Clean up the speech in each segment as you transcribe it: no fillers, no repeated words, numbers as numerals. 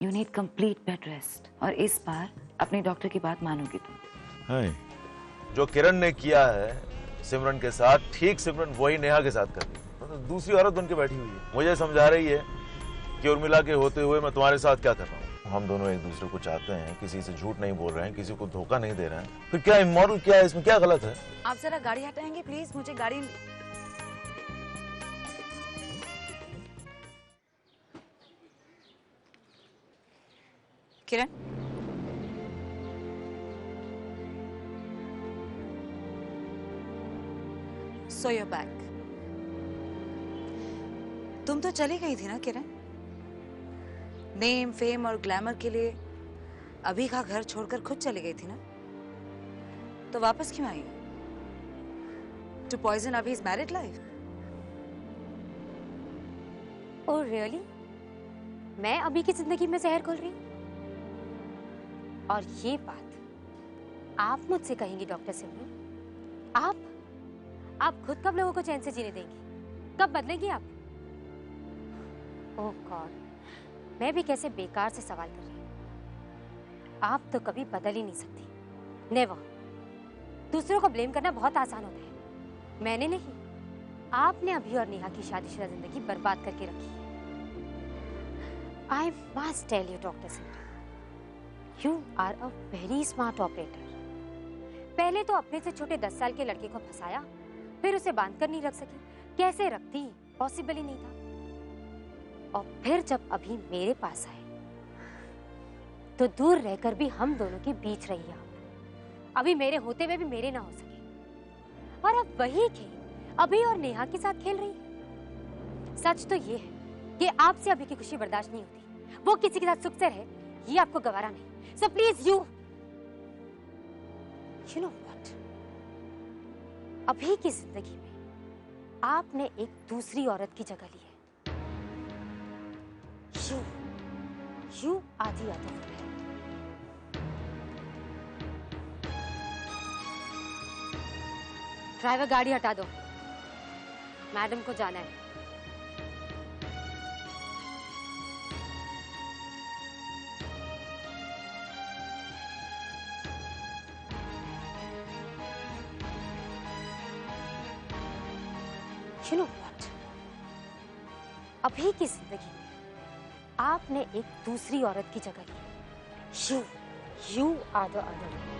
You need complete bed rest. और इस बार अपने डॉक्टर की बात मानोगी तुम। हाय। जो किरण ने किया है सिमरन के साथ, ठीक सिमरन वही नेहा के साथ कर रही है। तो दूसरी औरत बन के बैठी हुई है, मुझे समझा रही है कि उर्मिला के होते हुए मैं तुम्हारे साथ क्या कर रहा हूँ। हम दोनों एक दूसरे को चाहते हैं, किसी से झूठ नहीं बोल रहे हैं, किसी को धोखा नहीं दे रहे हैं, फिर क्या इमोरल क्या है इसमें, क्या गलत है? आप जरा गाड़ी हटाएंगे प्लीज, मुझे गाड़ी। किरण, सो योर बैक। तुम तो चली गई थी ना किरण, नेम फेम और ग्लैमर के लिए अभी का घर छोड़कर खुद चली गई थी ना, तो वापस क्यों आई? To poison Abhi's married life? Oh really? मैं अभी की जिंदगी में जहर घोल रही हूँ? और ये बात आप मुझसे कहेंगी डॉक्टर सिमरन? आप खुद कब लोगों को चैन से जीने देंगी? कब बदलेंगी आप? ओह गॉड, मैं भी कैसे बेकार से सवाल कर रही हूँ। आप तो कभी बदल ही नहीं सकती, नेवर। दूसरों को ब्लेम करना बहुत आसान होता है, मैंने नहीं, आपने अभी और नेहा की शादीशुदा जिंदगी बर्बाद करके रखी है। I must tell you doctor Simran, You are a very smart operator. पहले तो अपने से छोटे 10 साल के लड़के को फंसाया, फिर उसे बांध कर नहीं रख सकी। कैसे रखती? पॉसिबल ही नहीं था। और फिर जब अभी मेरे पास आए, तो दूर रहकर भी हम दोनों के बीच रही आप। अभी मेरे होते हुए भी मेरे ना हो सके, और अब वही खेल अभी और नेहा के साथ खेल रही है। सच तो ये है कि आपसे अभी की खुशी बर्दाश्त नहीं होती। वो किसी के साथ सुख से रहे, ये आपको गवारा नहीं। So please you know what? अभी की जिंदगी में आपने एक दूसरी औरत की जगह ली है। You are the other woman. Driver गाड़ी हटा दो, मैडम को जाना है। You know what? अभी की जिंदगी में आपने एक दूसरी औरत की जगह ली। You are the other one.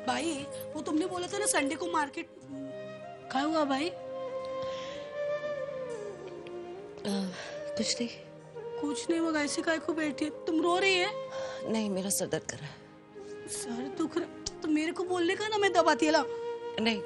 भाई वो तुमने बोला था ना संडे को मार्केट, क्या हुआ भाई? कुछ नहीं। कुछ नहीं, वो ऐसे काय को बैठी है? तुम रो रही है? नहीं, मेरा सर दर्द कर रहा है। सर दुख रहा तो मेरे को बोलने का ना, मैं दबाती है ला। नहीं,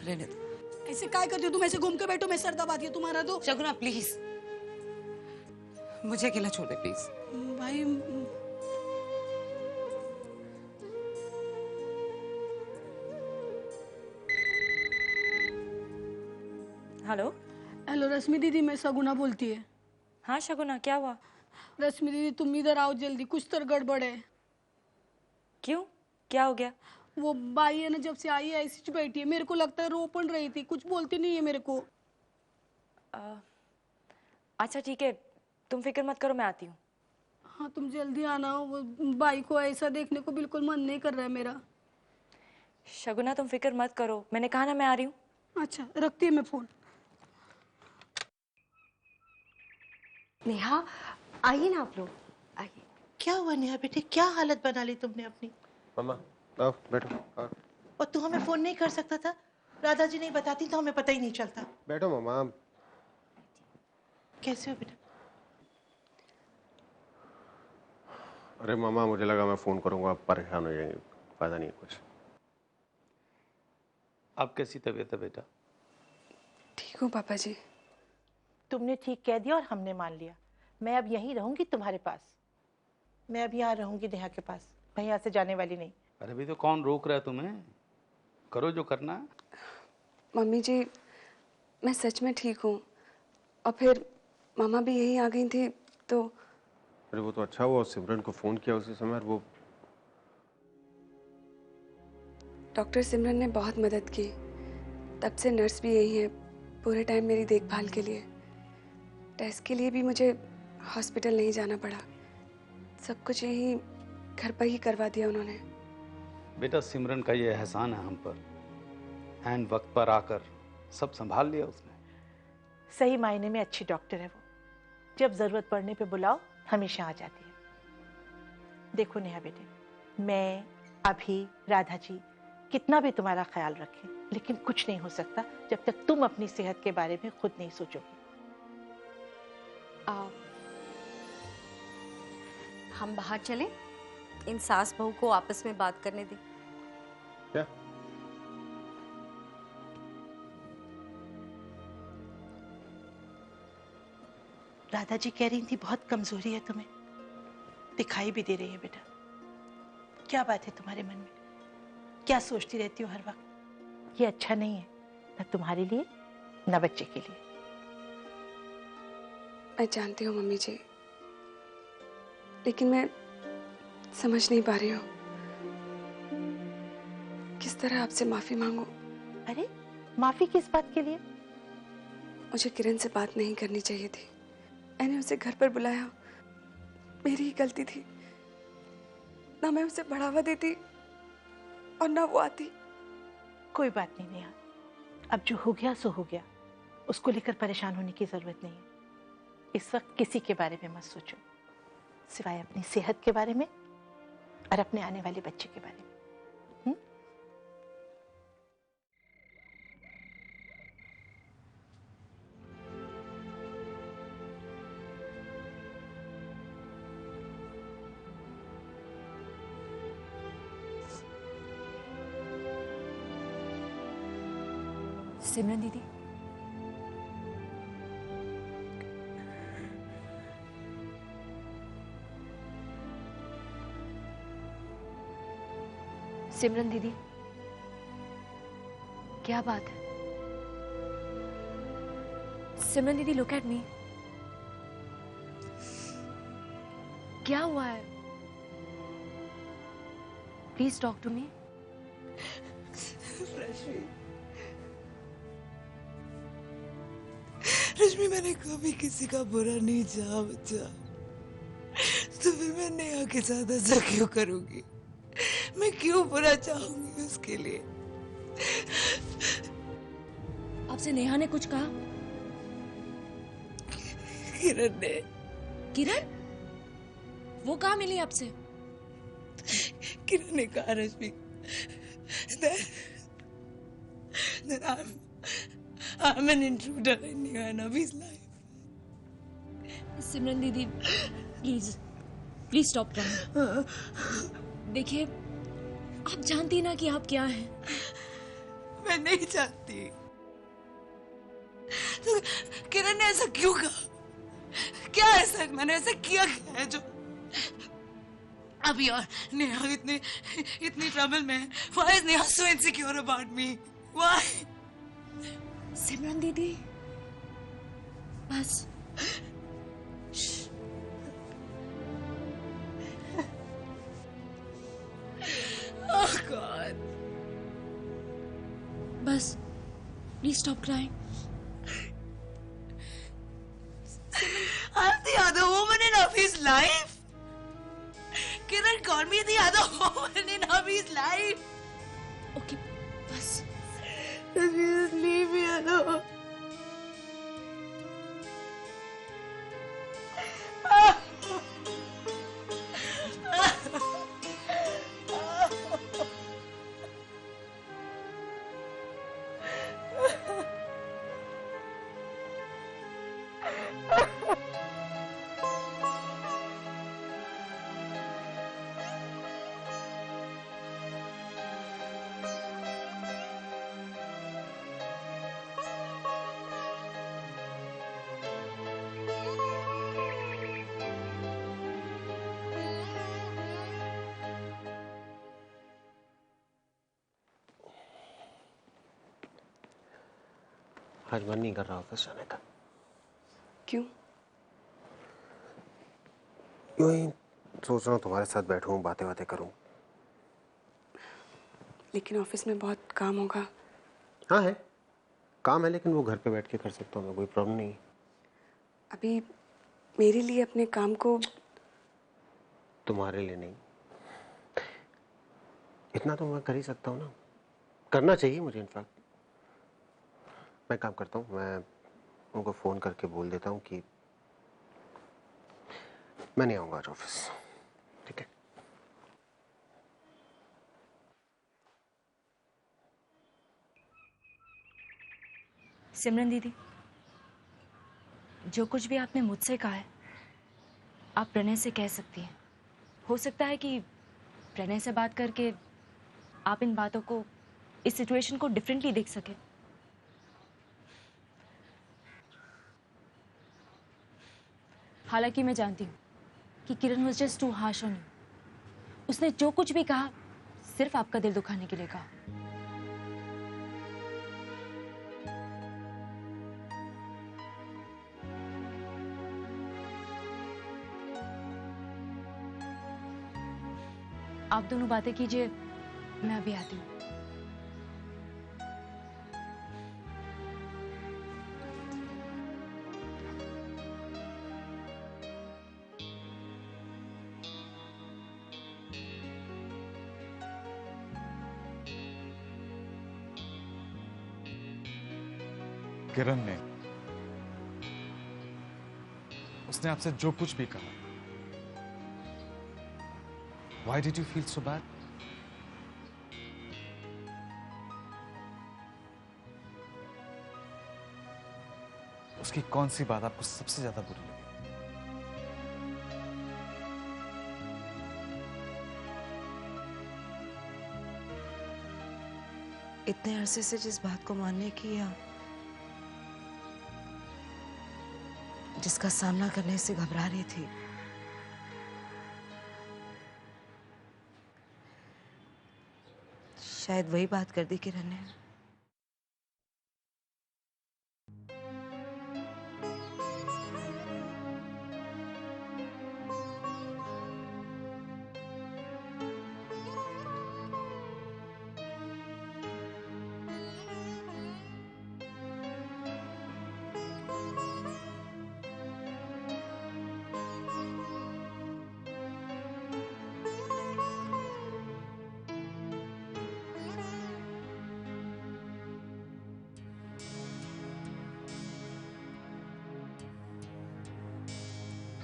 रहने दो। ऐसे काय करती हो तुम? ऐसे घूम के बैठो, मैं सर दबाती है तुम्हारा तो। शगुना प्लीज, मुझे अकेला छोड़ दे प्लीज। भाई हेलो। हेलो रश्मि दीदी, मैं शगुना बोलती है। हाँ शगुना, क्या हुआ? रश्मि दीदी तुम इधर आओ जल्दी, कुछ तो गड़बड़ है। क्यों, क्या हो गया? वो बाई है ना, जब से आई है ऐसी बैठी है, मेरे को लगता है रो पड़ रही थी, कुछ बोलती नहीं है मेरे को। अच्छा ठीक है, तुम फिक्र मत करो, मैं आती हूँ। हाँ तुम जल्दी आना, वो बाई को ऐसा देखने को बिल्कुल मन नहीं कर रहा है मेरा। शगुना तुम फिक्र मत करो, मैंने कहा ना मैं आ रही हूँ। अच्छा रखती है मैं फोन। नेहा आइए ना आप लोग, आइए। क्या हुआ नेहा बेटे, क्या हालत बना ली तुमने अपनी? मम्मा आओ बैठो। आओ। और तू हमें फोन नहीं कर सकता था? राधा जी नहीं बताती तो हमें पता ही नहीं चलता। बैठो मम्मा। कैसे हो बेटा? अरे मामा, मुझे लगा मैं फोन करूंगा आप परेशान हो जाएंगे, फायदा नहीं है कुछ। आप कैसी तबीयत है बेटा? ठीक हूँ पापा जी। तुमने ठीक कह दिया और हमने मान लिया। मैं अब यहीं रहूंगी तुम्हारे पास। मैं अब यहाँ रहूंगी नेहा के पास। मैं यहाँ से जाने वाली नहीं। अरे भाई तो कौन रोक रहा है तुम्हें? करो जो करना है। मम्मी जी, मैं सच में ठीक हूँ। और फिर मामा भी यहीं आ गई थी तो। अरे वो तो अच्छा हुआ सिमरन को फोन किया उसी समय। वो डॉक्टर सिमरन ने बहुत मदद की। तब से नर्स भी यही है पूरे टाइम मेरी देखभाल के लिए। टेस्ट के लिए भी मुझे हॉस्पिटल नहीं जाना पड़ा। सब कुछ यही घर पर ही करवा दिया उन्होंने। बेटा सिमरन का ये एहसान है हम पर। एंड वक्त पर आकर सब संभाल लिया उसने। सही मायने में अच्छी डॉक्टर है वो। जब जरूरत पड़ने पे बुलाओ हमेशा आ जाती है। देखो नेहा बेटे, मैं अभी राधा जी कितना भी तुम्हारा ख्याल रखें, लेकिन कुछ नहीं हो सकता जब तक तुम अपनी सेहत के बारे में खुद नहीं सोचोगे। हम बाहर चलें? इन सास बहू को आपस में बात करने दें। क्या? राधा जी कह रही थी बहुत कमजोरी है तुम्हें, दिखाई भी दे रही है बेटा। क्या बात है तुम्हारे मन में? क्या सोचती रहती हो हर वक्त? ये अच्छा नहीं है, न तुम्हारे लिए न बच्चे के लिए। मैं जानती हूँ मम्मी जी, लेकिन मैं समझ नहीं पा रही हूँ किस तरह आपसे माफी मांगू। अरे माफी किस बात के लिए? मुझे किरण से बात नहीं करनी चाहिए थी। मैंने उसे घर पर बुलाया, मेरी ही गलती थी। ना मैं उसे बढ़ावा देती और ना वो आती। कोई बात नहीं नेहा, अब जो हो गया सो हो गया। उसको लेकर परेशान होने की जरूरत नहीं है। इस वक्त किसी के बारे में मत सोचो, सिवाय अपनी सेहत के बारे में और अपने आने वाले बच्चे के बारे में। सिमरन दीदी, सिमरन दीदी, क्या बात है? सिमरन दीदी, लुक एट मी। क्या हुआ है? Please talk to me. Rashmi, मैंने कभी किसी का बुरा नहीं चाहा बच्चा, तो फिर मैं नेहा के साथ ऐसा क्यों करूंगी? मैं क्यों बुरा चाहूंगी उसके लिए? आपसे नेहा ने कुछ कहा? किरण ने। किरण? वो कहाँ मिली आपसे? किरण ने कहा रश्मि, that I'm an intruder in Neha and Abhi's life. सिमरन दीदी, प्लीज स्टॉप क्राइंग। देखिए, आप जानती ना कि आप क्या हैं। मैं नहीं जानती। तो किरण ने ऐसा क्यों कहा? क्या ऐसा मैंने ऐसा किया क्या है जो अभी और नेहा इतनी ट्रबल में है? Why is Neha so insecure about me? Why? सिमरन दीदी, बस। Oh God. बस, please stop crying. I'm the other woman in Abhi's life. Kiran called me the other woman in Abhi's life. Okay, बस। Just leave me alone. आज मन नहीं कर रहा office जाने का। क्यों? यूं ही सोच रहा हूँ तुम्हारे साथ बैठूं, बातें बातें करूं। लेकिन ऑफिस में बहुत काम होगा। हाँ है, काम है, लेकिन वो घर पे बैठ के कर सकता हूँ मैं, कोई प्रॉब्लम नहीं। अभी मेरे लिए अपने काम को। तुम्हारे लिए नहीं, इतना तो मैं कर ही सकता हूँ ना, करना चाहिए मुझे। इनफैक्ट मैं काम करता हूँ, मैं उनको फ़ोन करके बोल देता हूँ कि मैं नहीं आऊँगा आज ऑफिस, ठीक है? सिमरन दीदी, जो कुछ भी आपने मुझसे कहा है आप प्रणय से कह सकती हैं। हो सकता है कि प्रणय से बात करके आप इन बातों को, इस सिचुएशन को डिफरेंटली देख सके। हालांकि मैं जानती हूँ कि Kiran was just too harsh on you. उसने जो कुछ भी कहा सिर्फ आपका दिल दुखाने के लिए कहा। आप दोनों बातें कीजिए, मैं अभी आती हूँ। किरण ने, उसने आपसे जो कुछ भी कहा, Why did you feel so bad? उसकी कौन सी बात आपको सबसे ज्यादा बुरी लगी? इतने अरसे से जिस बात को मानने की या जिसका सामना करने से घबरा रही थी, शायद वही बात कर दी किरण ने।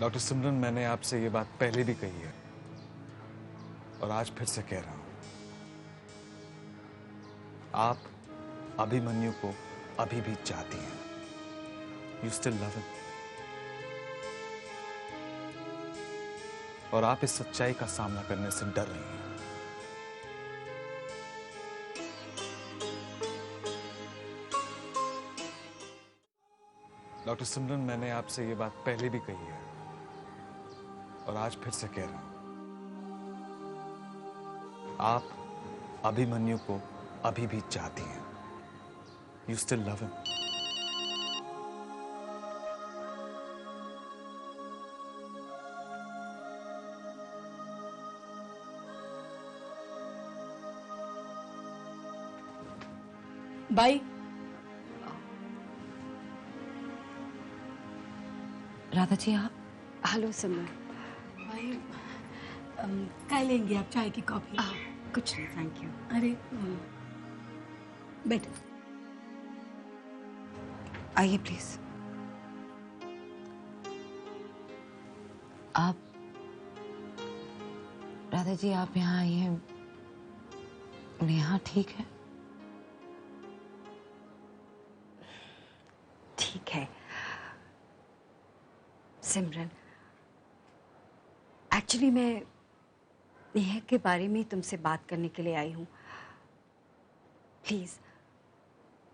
डॉक्टर सिमरन, मैंने आपसे ये बात पहले भी कही है और आज फिर से कह रहा हूं। आप अभिमन्यु को अभी भी चाहती हैं। You still love him. और आप इस सच्चाई का सामना करने से डर रही हैं। डॉक्टर सिमरन, मैंने आपसे ये बात पहले भी कही है और आज फिर से कह रहा हूं। आप अभिमन्यु को अभी भी चाहती हैं। You still love him. Bye, Radha ji आप? हेलो सिमरन। भाई काय लेंगे आप, चाय की कॉफी? कुछ नहीं, थैंक यू। अरे बैठो। आइए प्लीज। आप, राधा जी आप यहाँ आई हैं। नेहा ठीक है? ठीक है सिमरन, एक्चुअली मैं नेहा के बारे में तुमसे बात करने के लिए आई हूँ। प्लीज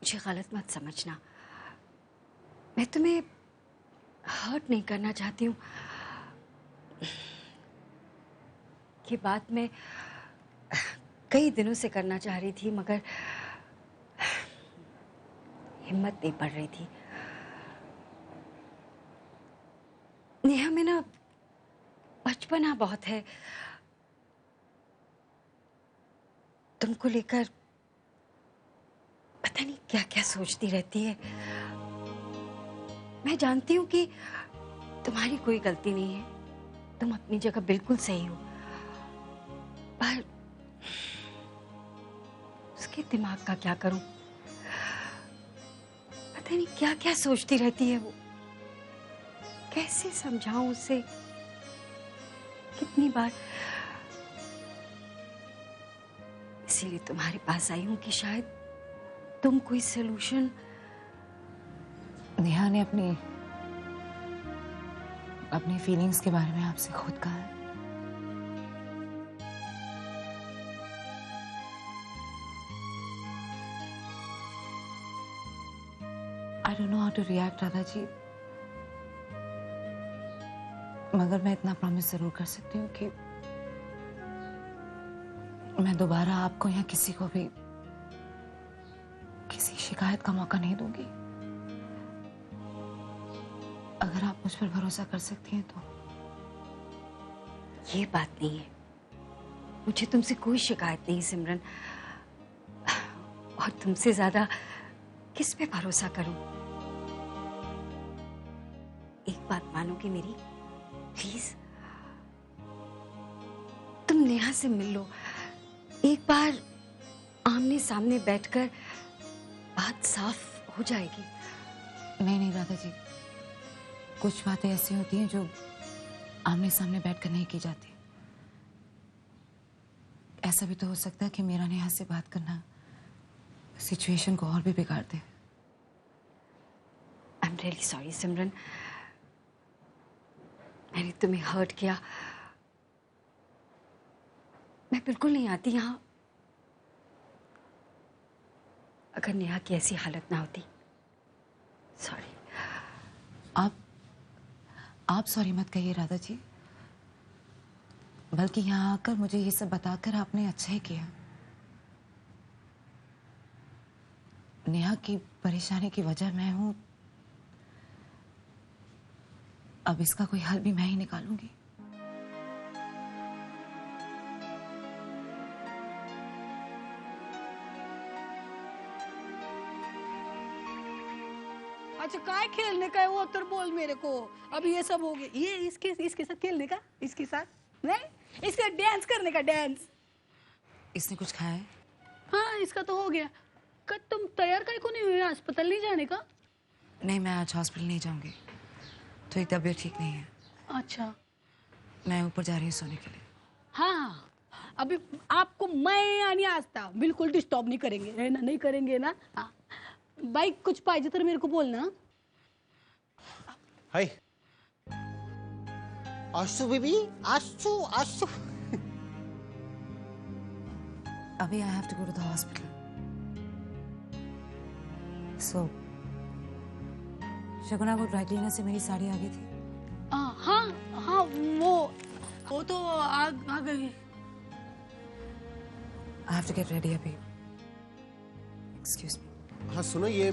मुझे गलत मत समझना, मैं तुम्हें हर्ट नहीं करना चाहती हूँ। ये बात मैं कई दिनों से करना चाह रही थी, मगर हिम्मत नहीं पड़ रही थी। नेहा में ना बचपना बहुत है, तुमको लेकर पता नहीं क्या क्या सोचती रहती है। मैं जानती हूँ कि तुम्हारी कोई गलती नहीं है, तुम अपनी जगह बिल्कुल सही हो, पर उसके दिमाग का क्या करूं? पता नहीं क्या क्या सोचती रहती है वो। कैसे समझाऊं उसे? कितनी बार इसीलिए तुम्हारे पास आई हूं कि शायद तुम कोई सलूशन। नेहा ने अपनी फीलिंग्स के बारे में आपसे खुद कहा है। I don't know how to react, Radha ji, मगर मैं इतना प्रॉमिस जरूर कर सकती हूँ कि मैं दोबारा आपको या किसी को भी किसी शिकायत का मौका नहीं दूंगी। अगर आप मुझ पर भरोसा कर सकती हैं तो। ये बात नहीं है, मुझे तुमसे कोई शिकायत नहीं सिमरन, और तुमसे ज्यादा किस पे भरोसा करूं? एक बात मानोगे मेरी प्लीज? तुम नेहा से मिल लो, एक बार आमने सामने बैठकर बात साफ हो जाएगी। नहीं नहीं राधा जी, कुछ बातें ऐसी होती हैं जो आमने सामने बैठकर नहीं की जाती। ऐसा भी तो हो सकता है कि मेरा नेहा से बात करना सिचुएशन को और भी बिगाड़ दे। आई एम रियली सॉरी सिमरन, मैंने तुम्हें हर्ट किया। मैं बिल्कुल नहीं आती यहाँ अगर नेहा की ऐसी हालत ना होती। सॉरी। आप सॉरी मत कहिए राधा जी, बल्कि यहाँ आकर मुझे ये सब बताकर आपने अच्छा ही किया। नेहा की परेशानी की वजह मैं हूं, अब इसका कोई हल भी मैं ही निकालूंगी। अच्छा काय खेलने का है वो तो बोल मेरे को। अब ये सब हो गया, ये इसके साथ खेलने का, इसके साथ नहीं, इसके डांस करने का, डांस। इसने कुछ खाया है? हाँ इसका तो हो गया। कल तुम तैयार काहे को नहीं हुए अस्पताल नहीं जाने का? नहीं, मैं आज हॉस्पिटल नहीं जाऊंगी, थोड़ी तबीयत ठीक नहीं है। अच्छा मैं ऊपर जा रही हूँ सोने के लिए। हाँ अभी आपको मैं आणि आस्था बिल्कुल डिस्टर्ब नहीं करेंगे, है ना? नहीं करेंगे ना? हाँ बाई कुछ पाहिजे तर मेरे को बोलना। Hi Ashu baby, Ashu Ashu. अभी I have to go to the hospital, so Shaguna को ड्राई क्लीनर से मेरी साड़ी आ गई थी। हाँ हाँ वो तो आ गई। I have to get ready अभी। Excuse me. हाँ सुनो, ये